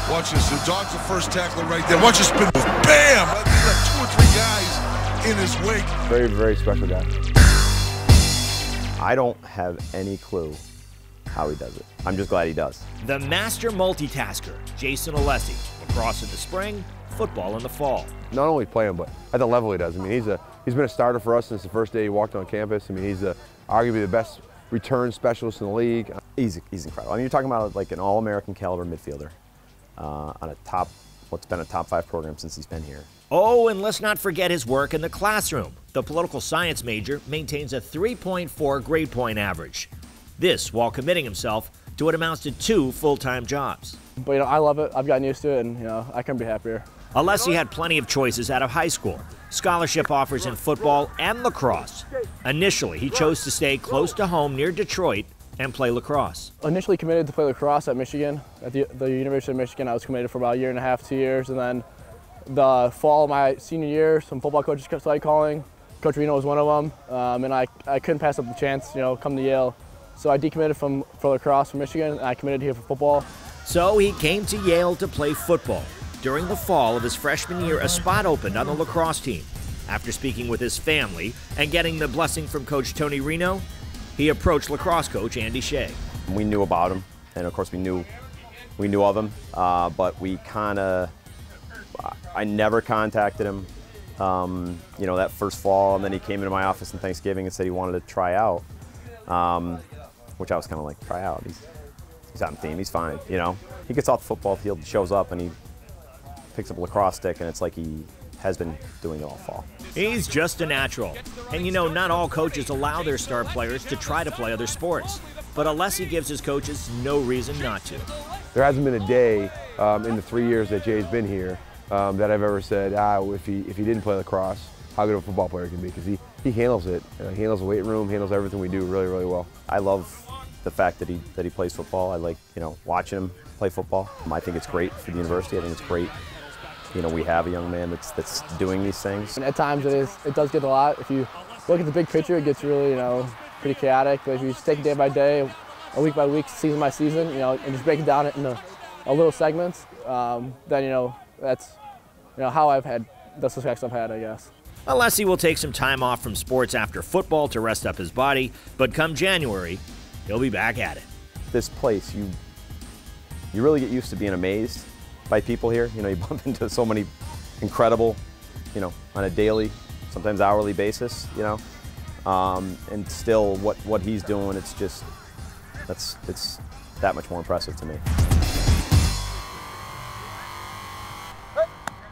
Watch this. The dog's the first tackler right there. Watch this spin. Bam! He's like 2 or 3 guys in his wake. Very, very special guy. I don't have any clue how he does it. I'm just glad he does. The master multitasker, Jason Alessi. Lacrosse in the spring, football in the fall. Not only playing, but at the level he does. I mean, he's been a starter for us since the first day he walked on campus. I mean, he's arguably the best return specialist in the league. He's incredible. I mean, you're talking about like an all-American caliber midfielder on what's been a top 5 program since he's been here. Oh, and let's not forget his work in the classroom. The political science major maintains a 3.4 grade point average. This while committing himself to what amounts to 2 full-time jobs. But I love it. I've gotten used to it, and I couldn't be happier. Alessi had plenty of choices out of high school. Scholarship offers in football and lacrosse. Initially, he chose to stay close to home near Detroit and play lacrosse. Initially committed to play lacrosse at Michigan, at the University of Michigan. I was committed for about a year and a half, 2 years, and then the fall of my senior year, some football coaches started calling. Coach Reno was one of them, and I couldn't pass up the chance, come to Yale. So I decommitted for lacrosse from Michigan, and I committed here for football. So he came to Yale to play football. During the fall of his freshman year, a spot opened on the lacrosse team. After speaking with his family and getting the blessing from Coach Tony Reno, he approached lacrosse coach Andy Shea. We knew about him, and of course we knew of him, but we I never contacted him, that first fall, and then he came into my office on Thanksgiving and said he wanted to try out, which I was kind of like, try out? He's on the team, he's fine, He gets off the football field, shows up, and he picks up a lacrosse stick, and it's like he has been doing it all fall. He's just a natural. And not all coaches allow their star players to try to play other sports. But Alessi gives his coaches no reason not to. There hasn't been a day in the 3 years that Jay's been here that I've ever said, if he didn't play lacrosse, how good of a football player he can be, because he handles it. He handles the weight room, handles everything we do really, really well. I love the fact that he plays football. I like, watching him play football. I think it's great for the university. I think it's great. We have a young man that's doing these things. And at times it does get a lot. If you look at the big picture, it gets really, pretty chaotic. But if you just take it day by day, a week by week, season by season, and just break it down into little segments, then, that's, how I've had the success I've had, I guess. Alessi will take some time off from sports after football to rest up his body, but come January, he'll be back at it. This place, you really get used to being amazed by people here. You bump into so many incredible, on a daily, sometimes hourly basis, and still what he's doing, it's that much more impressive to me.